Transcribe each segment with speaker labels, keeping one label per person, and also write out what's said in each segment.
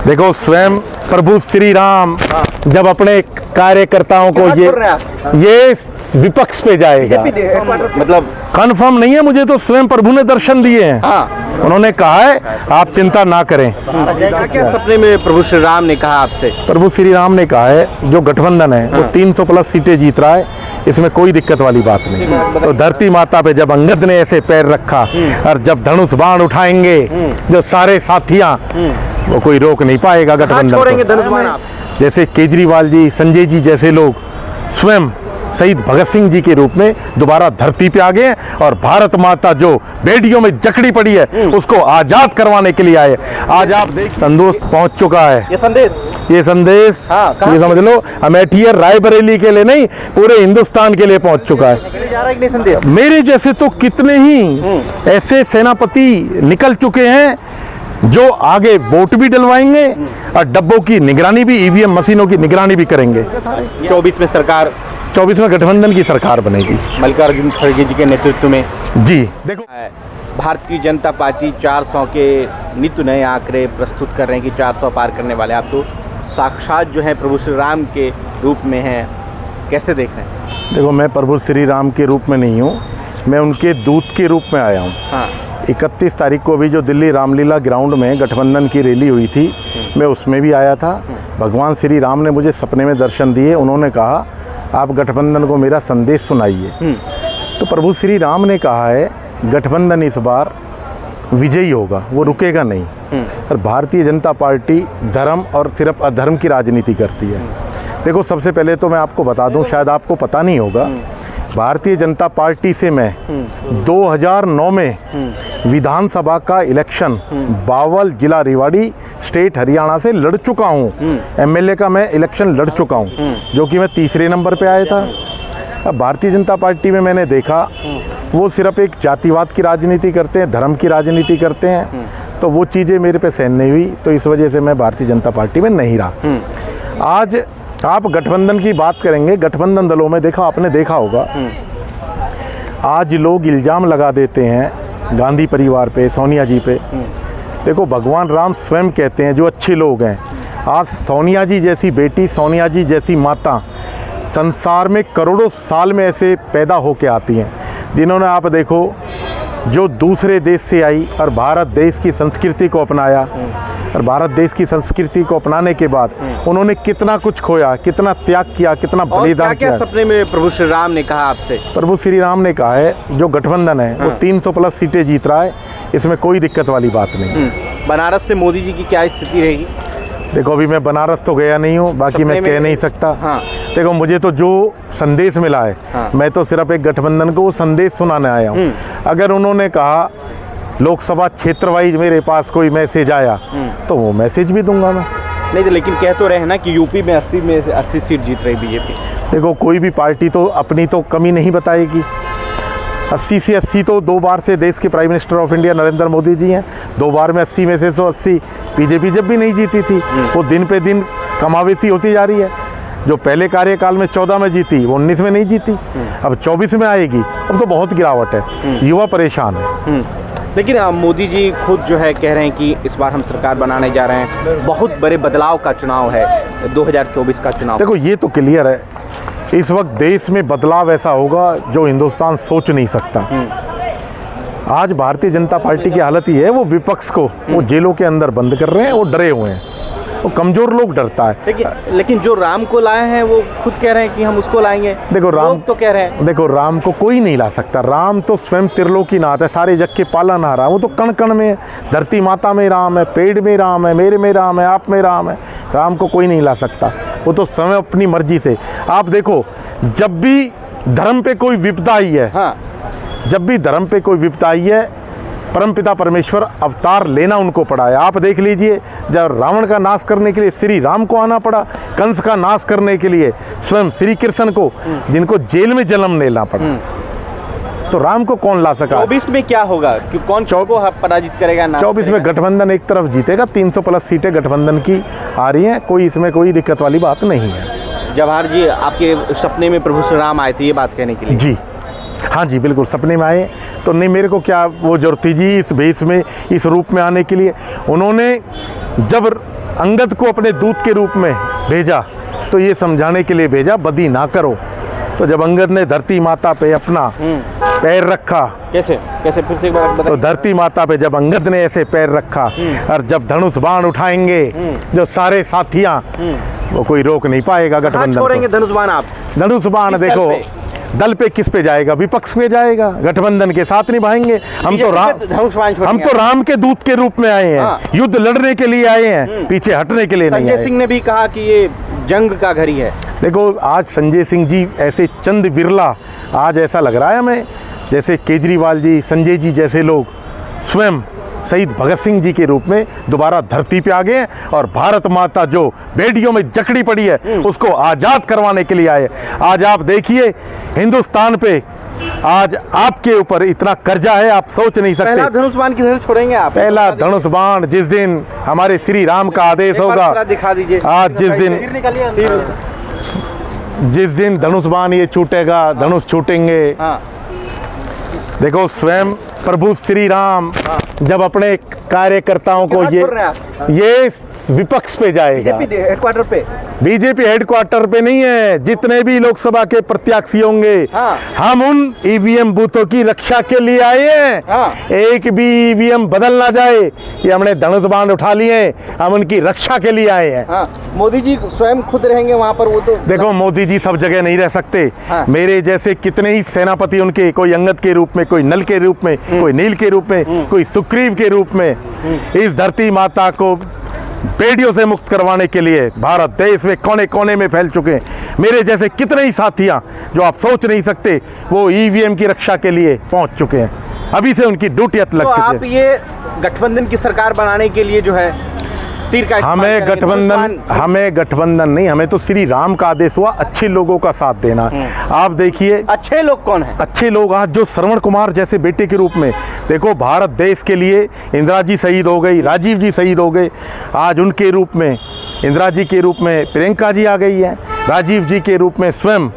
Speaker 1: देखो स्वयं प्रभु श्री राम जब अपने कार्यकर्ताओं को ये विपक्ष पे जाएगा,
Speaker 2: मतलब
Speaker 1: कन्फर्म नहीं है मुझे, तो स्वयं प्रभु ने दर्शन दिए हैं।
Speaker 2: हाँ,
Speaker 1: उन्होंने कहा है आप चिंता ना करें।
Speaker 2: क्या सपने में प्रभु श्री राम ने कहा आपसे?
Speaker 1: प्रभु श्री राम ने कहा है जो गठबंधन है वो 300 प्लस सीटें जीत रहा है, इसमें कोई दिक्कत वाली बात नहीं। तो धरती माता पे जब अंगद ने ऐसे पैर रखा और जब धनुष बाण उठाएंगे जो सारे साथियां, वो कोई रोक नहीं पाएगा गठबंधन
Speaker 2: छोड़ेंगे
Speaker 1: को।
Speaker 2: धनुष बाण आप?
Speaker 1: जैसे केजरीवाल जी, संजय जी जैसे लोग स्वयं शहीद भगत सिंह जी के रूप में दोबारा धरती पे आ गए और भारत माता जो बेटियों में जकड़ी पड़ी है उसको आजाद करवाने के लिए आए। आज आप देख संदेश पहुंच चुका है।
Speaker 2: ये संदेश
Speaker 1: ये समझ लो अमेठी और रायबरेली के लिए नहीं, पूरे हिंदुस्तान के लिए पहुंच चुका है।
Speaker 2: जा रहा है कि नहीं संदेश?
Speaker 1: मेरे जैसे तो कितने ही ऐसे सेनापति निकल चुके हैं जो आगे वोट भी डलवाएंगे और डब्बों की निगरानी भी, ईवीएम मशीनों की निगरानी भी करेंगे।
Speaker 2: 24 में सरकार,
Speaker 1: 24 में गठबंधन की सरकार बनेगी
Speaker 2: मल्लिकार्जुन खड़गे जी के नेतृत्व में।
Speaker 1: जी देखो,
Speaker 2: भारतीय जनता पार्टी 400 के नित्य नए आंकड़े प्रस्तुत कर रहे हैं कि 400 पार करने वाले। आप तो साक्षात जो है प्रभु श्री राम के रूप में हैं, कैसे देख रहे हैं?
Speaker 1: देखो मैं प्रभु श्री राम के रूप में नहीं हूँ, मैं उनके दूत के रूप में आया हूँ।
Speaker 2: हाँ,
Speaker 1: 31 तारीख को भी जो दिल्ली रामलीला ग्राउंड में गठबंधन की रैली हुई थी, मैं उसमें भी आया था। भगवान श्री राम ने मुझे सपने में दर्शन दिए, उन्होंने कहा आप गठबंधन को मेरा संदेश सुनाइए। तो प्रभु श्री राम ने कहा है गठबंधन इस बार विजयी होगा, वो रुकेगा नहीं। और भारतीय जनता पार्टी धर्म और सिर्फ अधर्म की राजनीति करती है। देखो सबसे पहले तो मैं आपको बता दूं, शायद आपको पता नहीं होगा, भारतीय जनता पार्टी से मैं 2009 में विधानसभा का इलेक्शन बावल जिला रेवाड़ी स्टेट हरियाणा से लड़ चुका हूँ। एमएलए का मैं इलेक्शन लड़ चुका हूँ, जो कि मैं तीसरे नंबर पे आया था। अब भारतीय जनता पार्टी में मैंने देखा वो सिर्फ एक जातिवाद की राजनीति करते हैं, धर्म की राजनीति करते हैं, तो वो चीज़ें मेरे पे सहन नहीं हुई, तो इस वजह से मैं भारतीय जनता पार्टी में नहीं रहा। आज आप गठबंधन की बात करेंगे, गठबंधन दलों में देखा, आपने देखा होगा आज लोग इल्ज़ाम लगा देते हैं गांधी परिवार पे, सोनिया जी पे। देखो भगवान राम स्वयं कहते हैं जो अच्छे लोग हैं, आज सोनिया जी जैसी बेटी, सोनिया जी जैसी माता संसार में करोड़ों साल में ऐसे पैदा होके आती हैं, जिन्होंने आप देखो जो दूसरे देश से आई और भारत देश की संस्कृति को अपनाया, और भारत देश की संस्कृति को अपनाने के बाद उन्होंने कितना कुछ खोया, कितना त्याग किया, कितना बलिदान किया।
Speaker 2: क्या सपने में प्रभु श्री राम ने कहा आपसे?
Speaker 1: प्रभु श्री राम ने कहा है जो गठबंधन है वो 300 प्लस सीटें जीत रहा है, इसमें कोई दिक्कत वाली बात नहीं।
Speaker 2: बनारस से मोदी जी की क्या स्थिति रहेगी?
Speaker 1: देखो अभी मैं बनारस तो गया नहीं हूँ, बाकी मैं कह नहीं सकता।
Speaker 2: हाँ।
Speaker 1: देखो मुझे तो जो संदेश मिला है,
Speaker 2: हाँ।
Speaker 1: मैं तो सिर्फ एक गठबंधन को संदेश सुनाने आया हूँ। अगर उन्होंने कहा लोकसभा क्षेत्र वाइज मेरे पास कोई मैसेज आया तो वो मैसेज भी दूंगा मैं।
Speaker 2: नहीं तो लेकिन कह तो रहे हैं ना कि यूपी में 80 में से 80 सीट जीत रही बीजेपी।
Speaker 1: देखो कोई भी पार्टी तो अपनी तो कमी नहीं बताएगी। 80 से 80 तो 2 बार से देश के prime minister of India Narendra Modi ji हैं, 2 बार में 80 में से 180। बीजेपी जब भी नहीं जीती थी वो दिन पे दिन कमावेशी होती जा रही है। जो पहले कार्यकाल में 14 में जीती वो 19 में नहीं जीती, अब 24 में आएगी। अब तो बहुत गिरावट है, युवा परेशान है।
Speaker 2: लेकिन मोदी जी खुद जो है कह रहे हैं कि इस बार हम सरकार बनाने जा रहे हैं, बहुत बड़े बदलाव का चुनाव है 2024 का चुनाव।
Speaker 1: देखो ये तो क्लियर है, इस वक्त देश में बदलाव ऐसा होगा जो हिंदुस्तान सोच नहीं सकता। आज भारतीय जनता पार्टी की हालत ये है, वो विपक्ष को वो जेलों के अंदर बंद कर रहे हैं, वो डरे हुए हैं, वो कमजोर लोग डरता है।
Speaker 2: लेकिन जो राम को लाए हैं वो खुद कह रहे हैं कि हम उसको लाएंगे।
Speaker 1: देखो राम
Speaker 2: तो कह रहे हैं,
Speaker 1: देखो राम को कोई नहीं ला सकता। राम तो स्वयं त्रिलोकीनाथ है, सारे जग के पालनहार है। वो तो कण कण में, धरती माता में राम है, पेड़ में राम है, मेरे में राम है, आप में राम है। राम को कोई नहीं ला सकता, वो तो स्वयं अपनी मर्जी से। आप देखो जब भी धर्म पे कोई विपदा आई है,
Speaker 2: हाँ,
Speaker 1: जब भी धर्म पे कोई विपदा आई है, परमपिता परमेश्वर अवतार लेना उनको पड़ा है। आप देख लीजिए जब रावण का नाश करने के लिए श्री राम को आना पड़ा, कंस का नाश करने के लिए स्वयं श्री कृष्ण को, जिनको जेल में जन्म लेना पड़ा, तो राम को कौन ला सका?
Speaker 2: 24 में क्या होगा कि कौन को पराजित करेगा?
Speaker 1: 24 में गठबंधन एक तरफ जीतेगा, 300 प्लस सीटें गठबंधन की आ रही हैं, कोई इसमें कोई दिक्कत वाली बात नहीं है।
Speaker 2: जवाहर जी आपके सपने में प्रभु श्री राम आए थे ये बात कहने के लिए?
Speaker 1: जी हाँ जी बिल्कुल, सपने में आए तो नहीं, मेरे को क्या वो जरूरत थी जी इस भेष में, इस रूप में आने के लिए। उन्होंने जब अंगद को अपने दूत के रूप में भेजा तो ये समझाने के लिए भेजा बदी ना करो। तो जब अंगद ने धरती माता पे अपना पैर रखा,
Speaker 2: कैसे कैसे फिर से एक बार बताइए।
Speaker 1: तो धरती माता पे जब अंगद ने ऐसे पैर रखा और जब धनुष बाण उठाएंगे जो सारे साथियां, वो कोई रोक नहीं पाएगा गठबंधन को।
Speaker 2: छोड़ेंगे धनुष बाण आप?
Speaker 1: धनुष बाण देखो दल पे किस पे जाएगा? विपक्ष पे जाएगा, गठबंधन के साथ निभाएंगे। हम तो राम के दूत के रूप में आए हैं, युद्ध लड़ने के लिए आए हैं, पीछे हटने के लिए नहीं आए।
Speaker 2: संजय सिंह ने भी कहा कि ये जंग का घड़ी है।
Speaker 1: देखो आज संजय सिंह जी ऐसे चंद बिरला, आज ऐसा लग रहा है हमें जैसे केजरीवाल जी, संजय जी जैसे लोग स्वयं शहीद भगत सिंह जी के रूप में दोबारा धरती पे आ गए और भारत माता जो बेड़ियों में जकड़ी पड़ी है उसको आज़ाद करवाने के लिए आए। आज आप देखिए हिंदुस्तान पे आज आपके ऊपर इतना कर्जा है, आप सोच नहीं सकते।
Speaker 2: पहला धनुष बाण किधर छोड़ेंगे आप?
Speaker 1: पहला धनुष बाण जिस दिन हमारे श्री राम का आदेश होगा,
Speaker 2: दिखा दीजिए।
Speaker 1: आज जिस दिन धनुष बाण ये छूटेगा, धनुष छूटेंगे। देखो स्वयं प्रभु श्री राम जब अपने कार्यकर्ताओं को ये विपक्ष पे जाएगा,
Speaker 2: हेडक्वार्टर पे,
Speaker 1: बीजेपी हेडक्वार्टर पे नहीं है, जितने भी लोकसभा के प्रत्याशी होंगे हम उन ईवीएम बूथों की रक्षा के लिए आए हैं। एक भी ईवीएम बदल ना जाए, ये हमने धनुष बाण उठा लिए, हम उनकी रक्षा के लिए आए हैं।
Speaker 2: मोदी जी स्वयं खुद रहेंगे वहां पर? वो तो
Speaker 1: देखो मोदी जी सब जगह नहीं रह सकते। मेरे जैसे कितने ही सेनापति उनके, कोई अंगद के रूप में, कोई नल के रूप में, कोई नील के रूप में, कोई सुग्रीव के रूप में, इस धरती माता को बेड़ियों से मुक्त करवाने के लिए भारत देश में कोने कोने में फैल चुके हैं। मेरे जैसे कितने ही साथियां जो आप सोच नहीं सकते, वो ईवीएम की रक्षा के लिए पहुंच चुके हैं। अभी से उनकी ड्यूटी लग चुकी है।
Speaker 2: आप ये गठबंधन की सरकार बनाने के लिए जो है तीर का
Speaker 1: हमें गठबंधन नहीं, हमें तो श्री राम का आदेश हुआ अच्छे लोगों का साथ देना। आप देखिए
Speaker 2: अच्छे लोग कौन है?
Speaker 1: अच्छे लोग आज जो श्रवण कुमार जैसे बेटे के रूप में, देखो भारत देश के लिए इंदिरा जी शहीद हो गई, राजीव जी शहीद हो गए, आज उनके रूप में इंदिरा जी के रूप में प्रियंका जी आ गई है, राजीव जी के रूप में स्वयं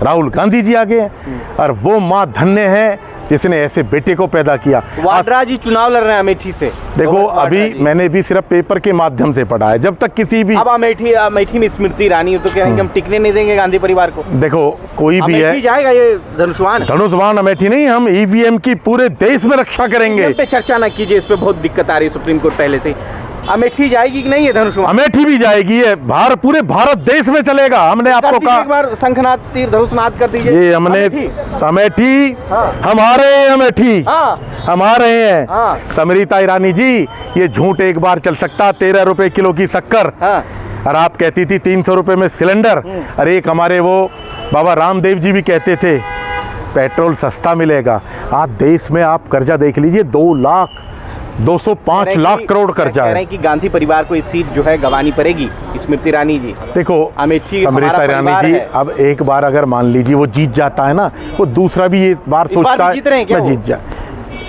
Speaker 1: राहुल गांधी जी आ गए हैं। और वो माँ धन्य है जिसने ऐसे बेटे को पैदा किया।
Speaker 2: वाड्रा जी चुनाव लड़ रहे हैं अमेठी से।
Speaker 1: देखो अभी मैंने भी सिर्फ पेपर के माध्यम से पढ़ा है, जब तक किसी भी,
Speaker 2: अब अमेठी में स्मृति ईरानी तो कह रहे हैं कि हम टिकने नहीं देंगे गांधी परिवार को।
Speaker 1: देखो कोई भी है,
Speaker 2: जाएगा ये धनुष बाण
Speaker 1: अमेठी नहीं, हम ईवीएम की पूरे देश में रक्षा करेंगे।
Speaker 2: पे चर्चा ना कीजिए, इस पे बहुत दिक्कत आ रही है सुप्रीम कोर्ट पहले से। अमेठी जाएगी कि नहीं है धनुष बाण?
Speaker 1: अमेठी भी जाएगी, ये पूरे भारत देश में चलेगा। हमने आपको कहा
Speaker 2: एक बार शंखनाद तीर धनुषनाद कर दीजिए।
Speaker 1: ये हमने अमेठी हमारे अमेठी हमारे हैं। स्मृति ईरानी जी, ये झूठ एक बार चल सकता, 13 रुपए किलो की शक्कर और आप कहती थी 300 रुपए में सिलेंडर। और एक हमारे वो बाबा रामदेव जी भी कहते थे पेट्रोल सस्ता मिलेगा। आज देश में आप कर्जा देख लीजिए, 205 लाख करोड़ कर्जा है।
Speaker 2: कि गांधी परिवार को इस सीट जो है गंवानी पड़ेगी। स्मृति ईरानी जी, देखो
Speaker 1: स्मृति ईरानी जी, अब एक बार अगर मान लीजिए वो जीत जाता है ना, वो दूसरा भी इस बार सोचता है मैं जीत जाए।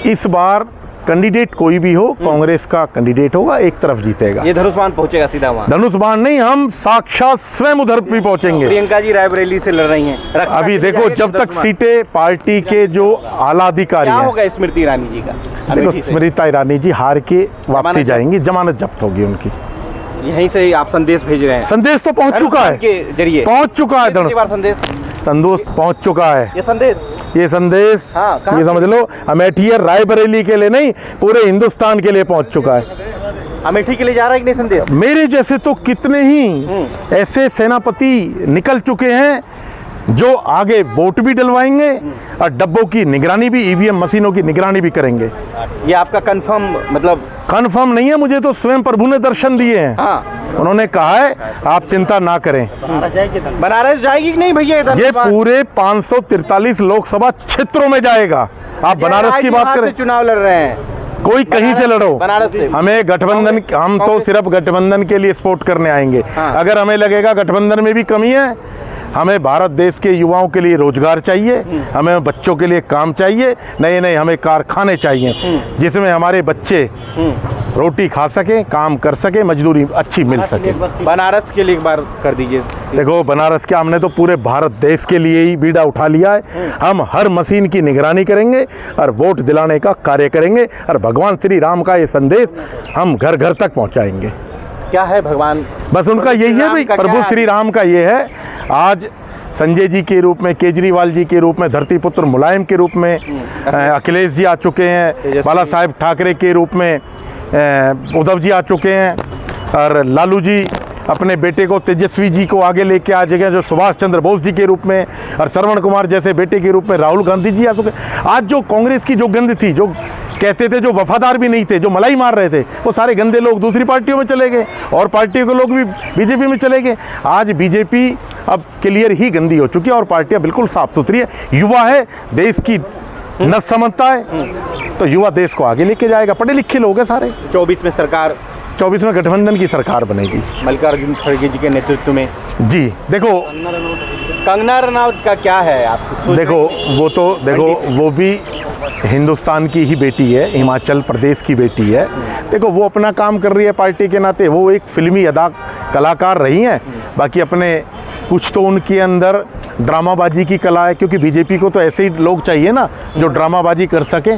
Speaker 1: इस बार कैंडिडेट कोई भी हो, कांग्रेस का कैंडिडेट होगा, एक तरफ जीतेगा।
Speaker 2: ये धनुष बाण पहुंचेगा सीधा वहां? धनुष
Speaker 1: बाण नहीं, हम साक्षात स्वयं उधर भी पहुंचेंगे।
Speaker 2: प्रियंका जी रायबरेली से लड़ रही हैं।
Speaker 1: अभी देखो जब तक सीटें पार्टी के जो आला अधिकारी
Speaker 2: क्या होगा स्मृति ईरानी जी का?
Speaker 1: देखो स्मृति ईरानी जी हार के वापसी जाएंगी, जमानत जब्त होगी उनकी।
Speaker 2: यहीं से आप संदेश भेज रहे हैं?
Speaker 1: संदेश तो पहुंच चुका है,
Speaker 2: के जरिए
Speaker 1: पहुंच चुका है संदेश पहुंच चुका है। ये संदेश ये समझ लो अमेठी और रायबरेली के लिए नहीं, पूरे हिंदुस्तान के लिए पहुंच चुका है।
Speaker 2: अमेठी के लिए जा रहा है कि नहीं संदेश?
Speaker 1: मेरे जैसे तो कितने ही ऐसे सेनापति निकल चुके हैं जो आगे वोट भी डलवाएंगे और डब्बों की निगरानी भी, ईवीएम मशीनों की निगरानी भी करेंगे।
Speaker 2: ये आपका कंफर्म? मतलब
Speaker 1: कंफर्म नहीं है, मुझे तो स्वयं प्रभु ने दर्शन दिए हैं। उन्होंने कहा है आप चिंता ना करें।
Speaker 2: बनारस जाएगी कि नहीं भैया?
Speaker 1: ये पूरे 543 लोकसभा क्षेत्रों में जाएगा। आप बनारस की बात करें,
Speaker 2: चुनाव लड़ रहे हैं,
Speaker 1: कोई कहीं से लड़ो,
Speaker 2: बनारस से।
Speaker 1: हमें गठबंधन, हम तो सिर्फ गठबंधन के लिए सपोर्ट करने आएंगे। अगर हमें लगेगा गठबंधन में भी कमी है, हमें भारत देश के युवाओं के लिए रोजगार चाहिए, हमें बच्चों के लिए काम चाहिए, नए नए हमें कारखाने चाहिए जिसमें हमारे बच्चे रोटी खा सके, काम कर सके, मजदूरी अच्छी मिल सके।
Speaker 2: बनारस के लिए एक बार कर दीजिए।
Speaker 1: देखो बनारस के हमने तो पूरे भारत देश के लिए ही बीड़ा उठा लिया है। हम हर मशीन की निगरानी करेंगे और वोट दिलाने का कार्य करेंगे और भगवान श्री राम का ये संदेश हम घर घर तक पहुंचाएंगे।
Speaker 2: क्या है भगवान?
Speaker 1: बस उनका यही है भाई, प्रभु श्री राम का ये है। आज संजय जी के रूप में, केजरीवाल जी के रूप में, धरतीपुत्र मुलायम के रूप में अखिलेश जी आ चुके हैं, बाला साहेब ठाकरे के रूप में उद्धव जी आ चुके हैं, और लालू जी अपने बेटे को, तेजस्वी जी को आगे लेके आ जाएंगे जो सुभाष चंद्र बोस जी के रूप में, और श्रवण कुमार जैसे बेटे के रूप में राहुल गांधी जी आ चुके। आज जो कांग्रेस की जो गंद थी, जो कहते थे जो वफादार भी नहीं थे, जो मलाई मार रहे थे, वो सारे गंदे लोग दूसरी पार्टियों में चले गए और पार्टियों के लोग भी बीजेपी में चले गए। आज बीजेपी अब क्लियर ही गंदी हो चुकी है और पार्टियां बिल्कुल साफ सुथरी है। युवा है, देश की नस समझता है, तो युवा देश को आगे लेके जाएगा। पढ़े लिखे लोग हैं सारे।
Speaker 2: 24 में सरकार,
Speaker 1: 24 में गठबंधन की सरकार बनेगी
Speaker 2: मल्लिकार्जुन खड़गे जी के नेतृत्व में।
Speaker 1: जी देखो,
Speaker 2: कंगना रनौत का क्या है आपको?
Speaker 1: देखो वो तो देखो, वो भी हिंदुस्तान की ही बेटी है, हिमाचल प्रदेश की बेटी है। देखो वो अपना काम कर रही है पार्टी के नाते, वो एक फिल्मी कलाकार रही हैं। बाकी अपने कुछ तो उनके अंदर ड्रामाबाजी की कला है, क्योंकि बीजेपी को तो ऐसे ही लोग चाहिए ना जो ड्रामाबाजी कर सके।